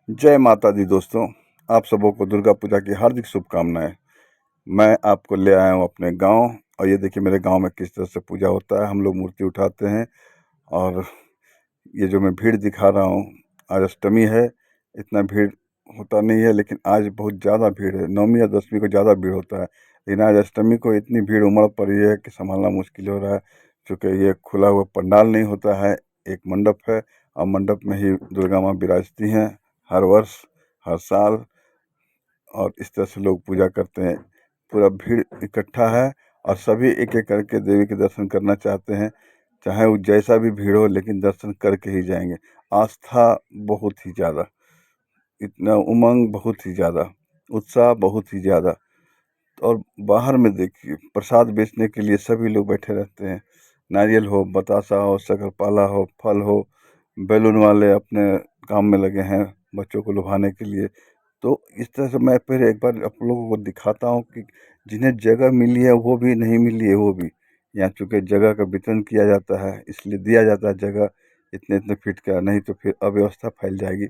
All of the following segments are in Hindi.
जय माता दी दोस्तों। आप सबों को दुर्गा पूजा की हार्दिक शुभकामनाएं। मैं आपको ले आया हूं अपने गांव और ये देखिए मेरे गांव में किस तरह से पूजा होता है। हम लोग मूर्ति उठाते हैं और ये जो मैं भीड़ दिखा रहा हूं, आज अष्टमी है। इतना भीड़ होता नहीं है, लेकिन आज बहुत ज़्यादा भीड़ है। नवमी या दसवीं को ज़्यादा भीड़ होता है, लेकिन आज अष्टमी को इतनी भीड़ उमड़ पड़ी है कि संभालना मुश्किल हो रहा है। क्योंकि ये खुला हुआ पंडाल नहीं होता है, एक मंडप है और मंडप में ही दुर्गा माँ विराजती हैं हर वर्ष, हर साल। और इस तरह से लोग पूजा करते हैं। पूरा भीड़ इकट्ठा है और सभी एक एक करके देवी के दर्शन करना चाहते हैं, चाहे वो जैसा भी भीड़ हो, लेकिन दर्शन करके ही जाएंगे। आस्था बहुत ही ज़्यादा, इतना उमंग बहुत ही ज़्यादा, उत्साह बहुत ही ज़्यादा। और बाहर में देखिए प्रसाद बेचने के लिए सभी लोग बैठे रहते हैं। नारियल हो, बतासा हो, शक्करपाला हो, फल हो, बैलून वाले अपने काम में लगे हैं बच्चों को लुभाने के लिए। तो इस तरह से मैं फिर एक बार आप लोगों को दिखाता हूँ कि जिन्हें जगह मिली है वो भी, नहीं मिली है वो भी। यहाँ चूँकि जगह का वितरण किया जाता है, इसलिए दिया जाता है जगह इतने इतने फीट का, नहीं तो फिर अव्यवस्था फैल जाएगी।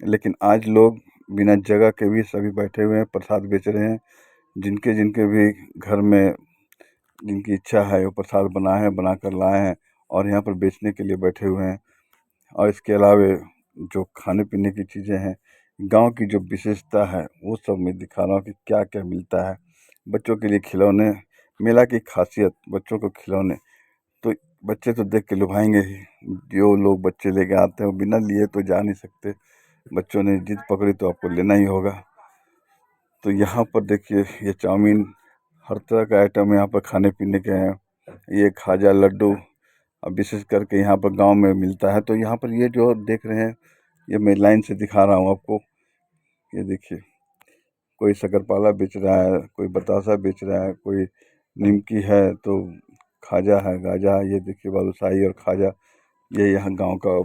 लेकिन आज लोग बिना जगह के भी सभी बैठे हुए हैं, प्रसाद बेच रहे हैं। जिनके जिनके भी घर में जिनकी इच्छा है वो प्रसाद बनाए हैं, बना कर लाए हैं और यहाँ पर बेचने के लिए बैठे हुए हैं। और इसके अलावे जो खाने पीने की चीज़ें हैं, गांव की जो विशेषता है, वो सब मैं दिखा रहा हूँ कि क्या क्या मिलता है। बच्चों के लिए खिलौने, मेला की खासियत बच्चों को खिलौने, तो बच्चे तो देख के लुभाएंगे ही। जो लोग बच्चे लेके आते हैं वो बिना लिए तो जा नहीं सकते। बच्चों ने जिद पकड़ी तो आपको लेना ही होगा। तो यहाँ पर देखिए ये चाउमीन, हर तरह का आइटम यहाँ पर खाने पीने के हैं। ये खाजा, लड्डू, अब विशेष करके यहाँ पर गांव में मिलता है। तो यहाँ पर ये जो देख रहे हैं, ये मैं लाइन से दिखा रहा हूँ आपको। ये देखिए, कोई शक्करपाला बेच रहा है, कोई बतासा बेच रहा है, कोई निमकी है, तो खाजा है, गाजा है। ये देखिए बालूशाही और खाजा, ये यहाँ गांव का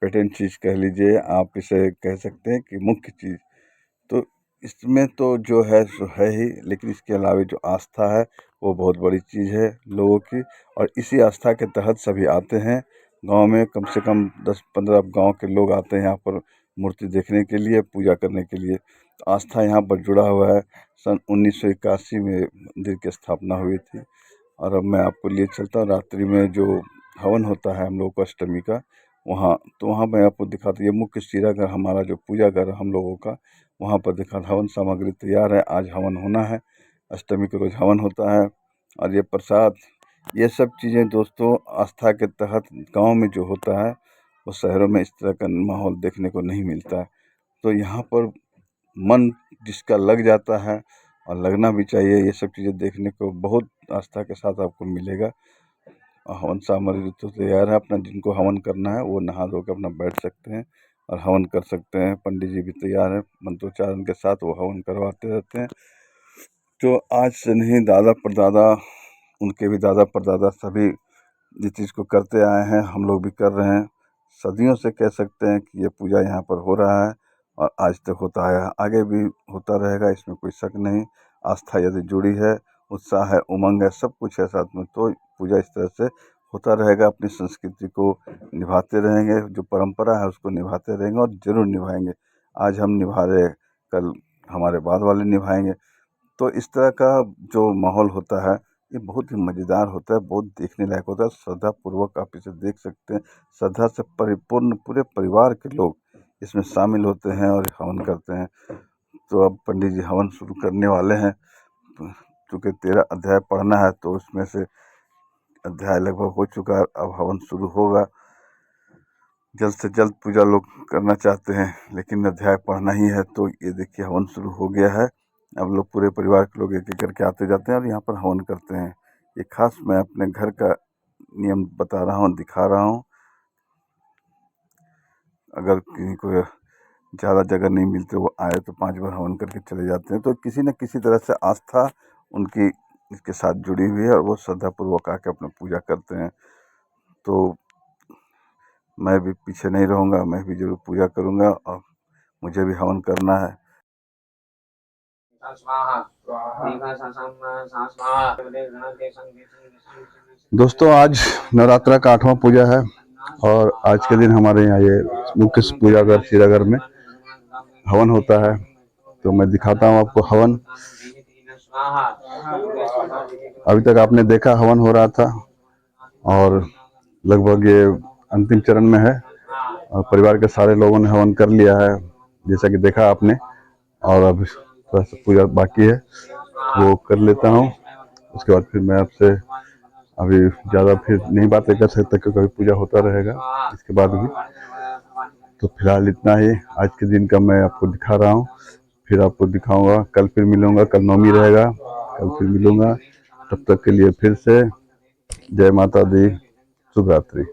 पेटेंट चीज़ कह लीजिए, आप इसे कह सकते हैं कि मुख्य चीज़। तो इसमें तो जो है सो है ही, लेकिन इसके अलावे जो आस्था है वो बहुत बड़ी चीज़ है लोगों की। और इसी आस्था के तहत सभी आते हैं गांव में। कम से कम 10-15 गांव के लोग आते हैं यहाँ पर मूर्ति देखने के लिए, पूजा करने के लिए। तो आस्था यहाँ पर जुड़ा हुआ है। सन 1981 में मंदिर की स्थापना हुई थी। और अब मैं आपको लिए चलता हूँ रात्रि में जो हवन होता है हम लोगों को अष्टमी का, वहाँ। तो वहाँ मैं आपको दिखाता हूँ, ये मुख्य चिरा घर हमारा जो पूजा घर हम लोगों का, वहाँ पर देखा हवन सामग्री तैयार है। आज हवन होना है, अष्टमी के रोज हवन होता है। और ये प्रसाद, ये सब चीज़ें दोस्तों आस्था के तहत गांव में जो होता है, वो शहरों में इस तरह का माहौल देखने को नहीं मिलता है। तो यहाँ पर मन जिसका लग जाता है, और लगना भी चाहिए, ये सब चीज़ें देखने को बहुत आस्था के साथ आपको मिलेगा। हवन सामग्री तो तैयार है, अपना जिनको हवन करना है वो नहा धो के अपना बैठ सकते हैं और हवन कर सकते हैं। पंडित जी भी तैयार हैं, मंत्रोच्चारण के साथ वो हवन करवाते रहते हैं। जो आज से नहीं, दादा परदादा, उनके भी दादा परदादा सभी इस चीज़ को करते आए हैं, हम लोग भी कर रहे हैं। सदियों से कह सकते हैं कि ये पूजा यहाँ पर हो रहा है और आज तक होता आया है, आगे भी होता रहेगा, इसमें कोई शक नहीं। आस्था यदि जुड़ी है, उत्साह है, उमंग है, सब कुछ है साथ में, तो पूजा इस तरह से होता रहेगा। अपनी संस्कृति को निभाते रहेंगे, जो परंपरा है उसको निभाते रहेंगे और ज़रूर निभाएंगे। आज हम निभा रहे, कल हमारे बाद वाले निभाएंगे। तो इस तरह का जो माहौल होता है, ये बहुत ही मज़ेदार होता है, बहुत देखने लायक होता है। श्रद्धापूर्वक आप इसे देख सकते हैं। श्रद्धा से परिपूर्ण पूरे परिवार के लोग इसमें शामिल होते हैं और हवन करते हैं। तो अब पंडित जी हवन शुरू करने वाले हैं। तो चूँकि 13 अध्याय पढ़ना है, तो उसमें से अध्याय लगभग हो चुका है, अब हवन शुरू होगा। जल्द से जल्द पूजा लोग करना चाहते हैं, लेकिन अध्याय पढ़ना ही है। तो ये देखिए हवन शुरू हो गया है। अब लोग पूरे परिवार के लोग एक एक करके आते जाते हैं और यहाँ पर हवन करते हैं। ये खास मैं अपने घर का नियम बता रहा हूँ, दिखा रहा हूँ। अगर किसी को ज़्यादा जगह नहीं मिलती, वो आए तो 5 बार हवन करके चले जाते हैं। तो किसी न किसी तरह से आस्था उनकी इसके साथ जुड़ी हुई है और वो श्रद्धापूर्वक आके अपना पूजा करते हैं। तो मैं भी पीछे नहीं रहूँगा, मैं भी ज़रूर पूजा करूँगा और मुझे भी हवन करना है। दोस्तों आज नवरात्रा का 8वां पूजा है और आज के दिन हमारे यहाँ ये मुख्य पूजा घर चिरागर में हवन होता है। तो मैं दिखाता हूँ आपको हवन। अभी तक आपने देखा हवन हो रहा था और लगभग ये अंतिम चरण में है और परिवार के सारे लोगों ने हवन कर लिया है जैसा कि देखा आपने। और अब थोड़ा सा पूजा बाकी है, वो कर लेता हूँ। उसके बाद फिर मैं आपसे अभी ज़्यादा फिर नहीं बातें कर सकता क्योंकि अभी पूजा होता रहेगा इसके बाद भी। तो फिलहाल इतना ही आज के दिन का मैं आपको दिखा रहा हूँ। फिर आपको दिखाऊंगा, कल फिर मिलूंगा, कल नवमी रहेगा, कल फिर मिलूंगा। तब तक के लिए फिर से जय माता दी, शुभ रात्रि।